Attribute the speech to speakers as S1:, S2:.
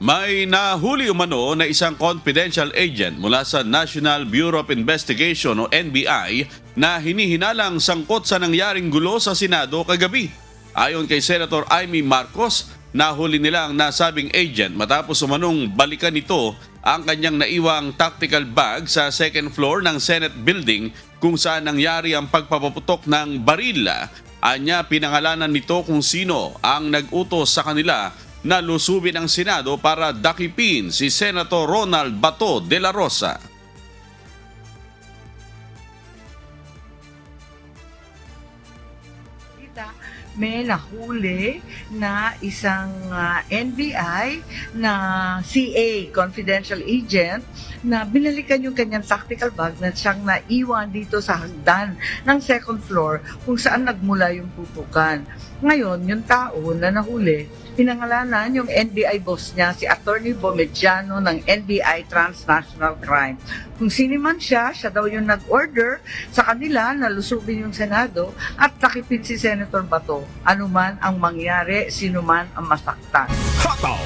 S1: May nahuli umano na isang confidential agent mula sa National Bureau of Investigation o NBI na hinihinalang sangkot sa nangyaring gulo sa Senado kagabi. Ayon kay Senator Amy Marcos, nahuli nila ang nasabing agent matapos umanong balikan nito ang kanyang naiwang tactical bag sa second floor ng Senate building kung saan nangyari ang pagpapaputok ng baril. Anya, pinangalanan nito kung sino ang nag-utos sa kanila na lusubin ang Senado para dakipin si Senator Ronald Bato de la Rosa.
S2: May nahuli na isang NBI na CA, confidential agent, na binalikan yung kanyang tactical bag na siyang naiwan dito sa hagdan ng second floor kung saan nagmula yung putukan. Ngayon, yung tao na nahuli, pinangalanan yung NBI boss niya, si Attorney Bomediano ng NBI Transnational Crime. Kung sino man siya daw yung nag-order sa kanila na lusubin yung Senado at takipin si Senator Bato. Ano man ang mangyari, sino man ang masaktan.
S3: Hataw!